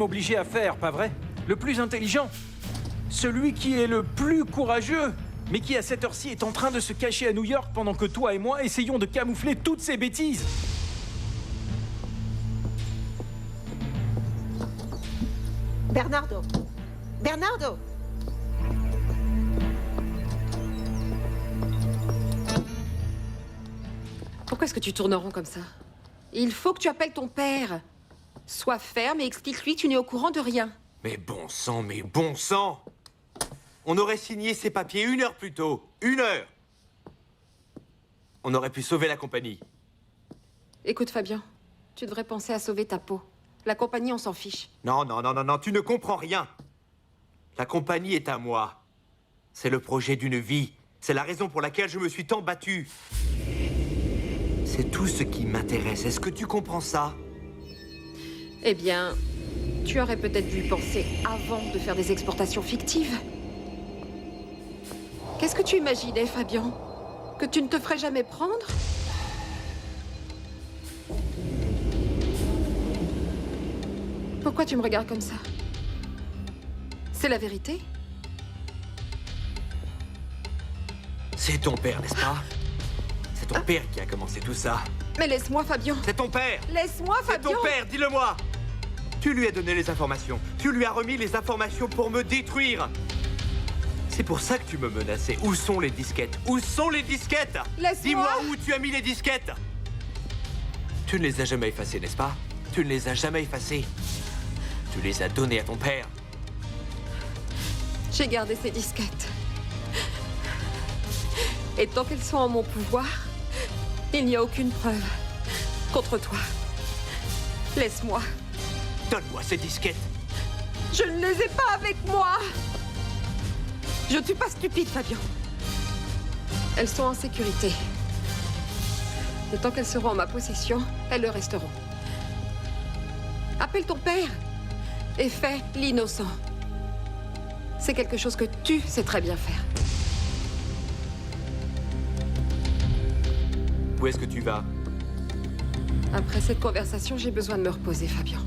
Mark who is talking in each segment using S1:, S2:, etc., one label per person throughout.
S1: obligé à faire, pas vrai? Le plus intelligent. Celui qui est le plus courageux. Mais qui, à cette heure-ci, est en train de se cacher à New York pendant que toi et moi essayons de camoufler toutes ces bêtises.
S2: Bernardo! Bernardo!
S3: Pourquoi est-ce que tu tournes en rond comme ça? Il faut que tu appelles ton père. Sois ferme et explique-lui que tu n'es au courant de rien.
S4: Mais bon sang! On aurait signé ces papiers 1 heure plus tôt. 1 heure! On aurait pu sauver la compagnie.
S3: Écoute, Fabien, tu devrais penser à sauver ta peau. La compagnie, on s'en fiche.
S4: Non, tu ne comprends rien. La compagnie est à moi. C'est le projet d'une vie. C'est la raison pour laquelle je me suis tant battu. C'est tout ce qui m'intéresse. Est-ce que tu comprends ça?
S3: Eh bien, tu aurais peut-être dû y penser avant de faire des exportations fictives. Qu'est-ce que tu imaginais, Fabien? Que tu ne te ferais jamais prendre? Pourquoi tu me regardes comme ça? C'est la vérité?
S4: C'est ton père, n'est-ce pas? C'est ton père qui a commencé tout ça.
S3: Mais laisse-moi, Fabien!
S4: C'est ton père!
S3: Laisse-moi,
S4: C'est
S3: Fabien!
S4: ton père, dis-le-moi! Tu lui as donné les informations. Tu lui as remis les informations pour me détruire. C'est pour ça que tu me menaçais. Où sont les disquettes? Où sont les disquettes?
S3: Laisse-moi!
S4: Dis-moi où tu as mis les disquettes! Tu ne les as jamais effacées, n'est-ce pas? Tu ne les as jamais effacées. Tu les as données à ton père.
S3: J'ai gardé ces disquettes. Et tant qu'elles sont en mon pouvoir, il n'y a aucune preuve contre toi. Laisse-moi.
S4: Donne-moi ces disquettes.
S3: Je ne les ai pas avec moi. Je ne suis pas stupide, Fabien. Elles sont en sécurité. Et tant qu'elles seront en ma possession, elles le resteront. Appelle ton père et fais l'innocent. C'est quelque chose que tu sais très bien faire.
S4: Où est-ce que tu vas?
S3: Après cette conversation, j'ai besoin de me reposer, Fabien.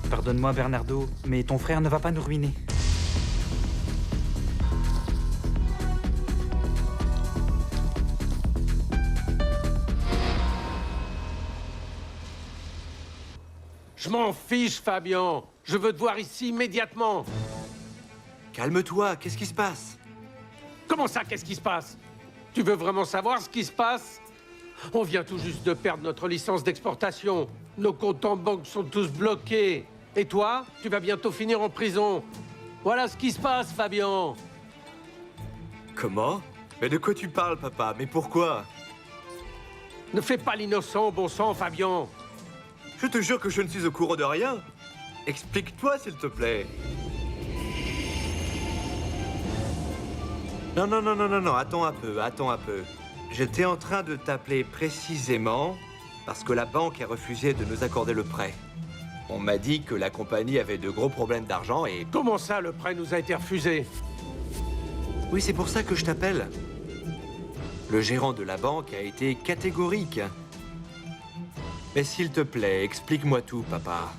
S1: Pardonne-moi, Bernardo, mais ton frère ne va pas nous ruiner.
S5: Je m'en fiche, Fabien. Je veux te voir ici immédiatement.
S4: Calme-toi, qu'est-ce qui se passe?
S5: Comment ça, qu'est-ce qui se passe? Tu veux vraiment savoir ce qui se passe? On vient tout juste de perdre notre licence d'exportation. Nos comptes en banque sont tous bloqués. Et toi, tu vas bientôt finir en prison. Voilà ce qui se passe, Fabien.
S4: Comment? Mais de quoi tu parles, papa? Mais pourquoi?
S5: Ne fais pas l'innocent, bon sang, Fabien.
S4: Je te jure que je ne suis au courant de rien. Explique-toi, s'il te plaît. Non, attends un peu. J'étais en train de t'appeler précisément parce que la banque a refusé de nous accorder le prêt. On m'a dit que la compagnie avait de gros problèmes d'argent et...
S5: Comment ça, le prêt nous a été refusé?
S4: Oui, c'est pour ça que je t'appelle. Le gérant de la banque a été catégorique. Mais s'il te plaît, explique-moi tout, papa.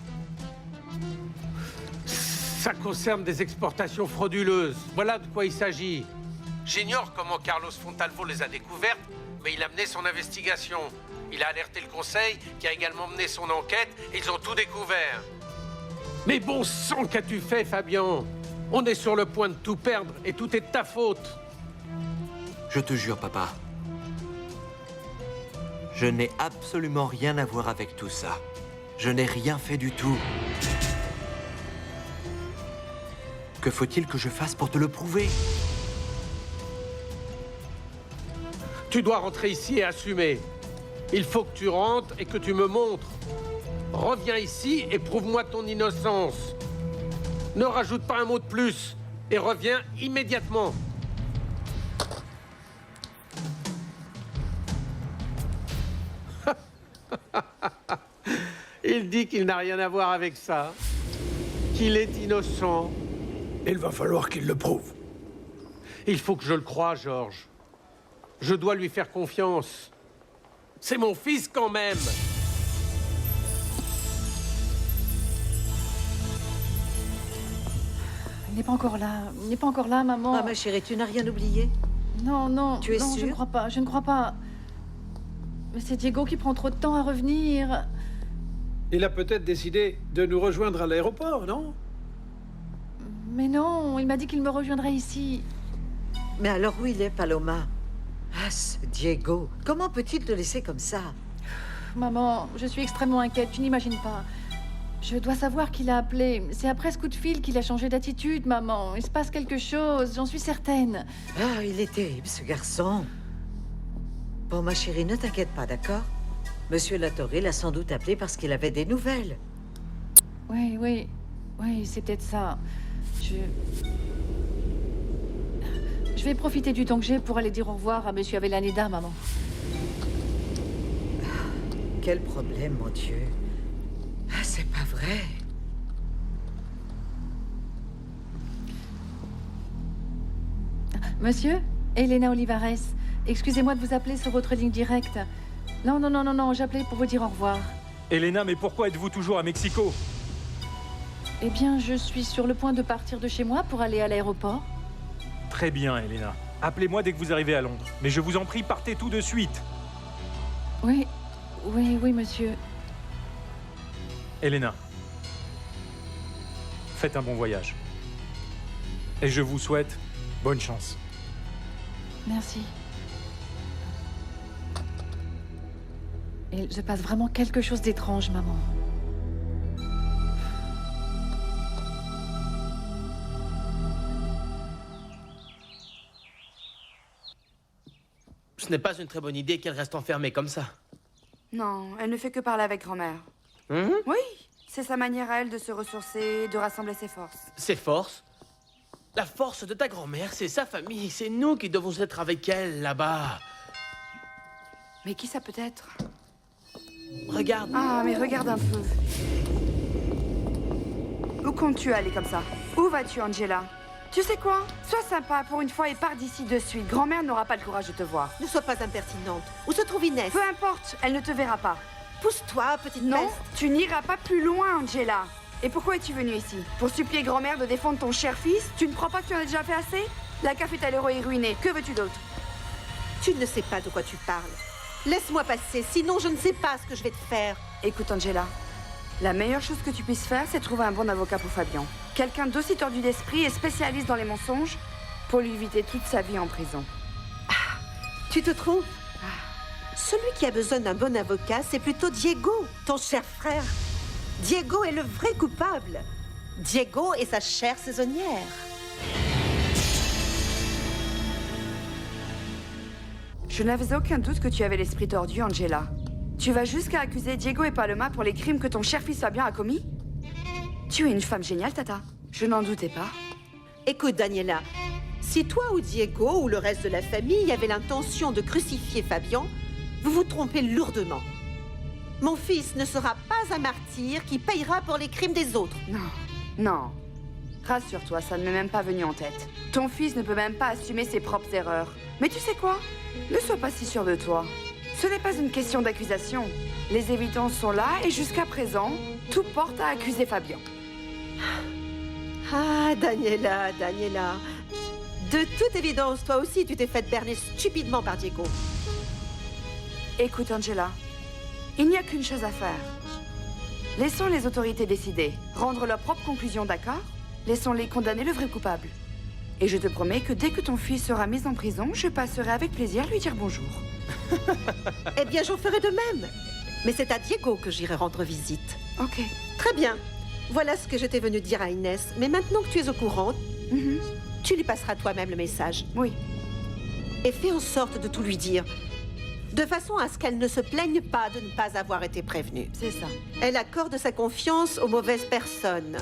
S5: Ça concerne des exportations frauduleuses. Voilà de quoi il s'agit. J'ignore comment Carlos Fontalvo les a découvertes, mais il a mené son investigation. Il a alerté le conseil, qui a également mené son enquête, et ils ont tout découvert. Mais bon sang, qu'as-tu fait, Fabian? On est sur le point de tout perdre, et tout est de ta faute.
S4: Je te jure, papa. Je n'ai absolument rien à voir avec tout ça. Je n'ai rien fait du tout. Que faut-il que je fasse pour te le prouver?
S5: Tu dois rentrer ici et assumer. Il faut que tu rentres et que tu me montres. Reviens ici et prouve-moi ton innocence. Ne rajoute pas un mot de plus et reviens immédiatement. Il dit qu'il n'a rien à voir avec ça, qu'il est innocent.
S6: Il va falloir qu'il le prouve.
S5: Il faut que je le croie, Georges. Je dois lui faire confiance. C'est mon fils quand même.
S7: Il n'est pas encore là. Il n'est pas encore là, maman.
S2: Ah, ma chérie, tu n'as rien oublié?
S7: Non, non.
S2: Tu es
S7: non,
S2: sûre?
S7: je ne crois pas. Je ne crois pas. Mais c'est Diego qui prend trop de temps à revenir.
S6: Il a peut-être décidé de nous rejoindre à l'aéroport, non?
S7: Mais non, il m'a dit qu'il me rejoindrait ici.
S2: Mais alors où il est, Paloma? Ah, ce Diego, comment peut-il te laisser comme ça?
S7: Maman, je suis extrêmement inquiète, tu n'imagines pas. Je dois savoir qu'il a appelé. C'est après ce coup de fil qu'il a changé d'attitude, maman. Il se passe quelque chose, j'en suis certaine.
S2: Ah, il est terrible, ce garçon. Bon, ma chérie, ne t'inquiète pas, d'accord? Monsieur Latorre l'a sans doute appelé parce qu'il avait des nouvelles.
S7: Oui, oui. Oui, c'est peut-être ça. Je vais profiter du temps que j'ai pour aller dire au revoir à Monsieur Avellaneda, maman.
S2: Quel problème, mon Dieu. Ah, c'est pas vrai.
S7: Monsieur, Elena Olivares, excusez-moi de vous appeler sur votre ligne directe. Non, non, non, non, non, j'appelais pour vous dire au revoir.
S1: Elena, mais pourquoi êtes-vous toujours à Mexico?
S7: Eh bien, je suis sur le point de partir de chez moi pour aller à l'aéroport.
S1: Très bien, Elena. Appelez-moi dès que vous arrivez à Londres. Mais je vous en prie, partez tout de suite.
S7: Oui, oui, oui, monsieur.
S1: Elena, faites un bon voyage. Et je vous souhaite bonne chance.
S7: Merci. Il se passe vraiment quelque chose d'étrange, maman.
S8: Ce n'est pas une très bonne idée qu'elle reste enfermée comme ça.
S9: Non, elle ne fait que parler avec grand-mère. Oui, c'est sa manière à elle de se ressourcer, de rassembler ses forces.
S8: Ses forces? La force de ta grand-mère, c'est sa famille. C'est nous qui devons être avec elle, là-bas.
S9: Mais qui ça peut être?
S8: Regarde.
S9: Ah, mais regarde un peu. Où comptes-tu aller comme ça? Où vas-tu, Angela? Tu sais quoi? Sois sympa pour une fois et pars d'ici de suite. Grand-mère n'aura pas le courage de te voir.
S2: Ne sois pas impertinente. Où se trouve Inès?
S9: Peu importe, elle ne te verra pas.
S2: Pousse-toi, petite
S9: Non,
S2: peste.
S9: tu n'iras pas plus loin, Angela. Et pourquoi es-tu venue ici? Pour supplier grand-mère de défendre ton cher fils? Tu ne crois pas que tu en as déjà fait assez? La cafétéria est ruinée. Que veux-tu d'autre?
S2: Tu ne sais pas de quoi tu parles. Laisse-moi passer, sinon je ne sais pas ce que je vais te faire.
S9: Écoute, Angela, la meilleure chose que tu puisses faire, c'est trouver un bon avocat pour Fabian. Quelqu'un d'aussi tordu d'esprit et spécialiste dans les mensonges pour lui éviter toute sa vie en prison.
S2: Tu te trompes? Celui qui a besoin d'un bon avocat, c'est plutôt Diego, ton cher frère. Diego est le vrai coupable. Diego est sa chère saisonnière.
S9: Je n'avais aucun doute que tu avais l'esprit tordu, Angela. Tu vas jusqu'à accuser Diego et Paloma pour les crimes que ton cher fils Fabian a commis? Tu es une femme géniale, Tata. Je n'en doutais pas.
S2: Écoute, Daniela, si toi ou Diego ou le reste de la famille avait l'intention de crucifier Fabian, vous vous trompez lourdement. Mon fils ne sera pas un martyr qui payera pour les crimes des autres.
S9: Non, non. Rassure-toi, ça ne m'est même pas venu en tête. Ton fils ne peut même pas assumer ses propres erreurs. Mais tu sais quoi? Ne sois pas si sûr de toi. Ce n'est pas une question d'accusation. Les évidences sont là et jusqu'à présent, tout porte à accuser Fabian.
S2: Ah, Daniela, Daniela. De toute évidence, toi aussi, tu t'es fait berner stupidement par Diego.
S9: Écoute, Angela, il n'y a qu'une chose à faire. Laissons les autorités décider, rendre leurs propres conclusions, d'accord? Laissons-les condamner le vrai coupable. Et je te promets que dès que ton fils sera mis en prison, je passerai avec plaisir lui dire bonjour.
S2: Eh bien, j'en ferai de même. Mais c'est à Diego que j'irai rendre visite.
S9: Ok.
S2: Très bien. Voilà ce que j'étais venue dire à Inès. Mais maintenant que tu es au courant,
S9: Mhm.
S2: tu lui passeras toi-même le message.
S9: Oui.
S2: Et fais en sorte de tout lui dire. De façon à ce qu'elle ne se plaigne pas de ne pas avoir été prévenue.
S9: C'est ça.
S2: Elle accorde sa confiance aux mauvaises personnes.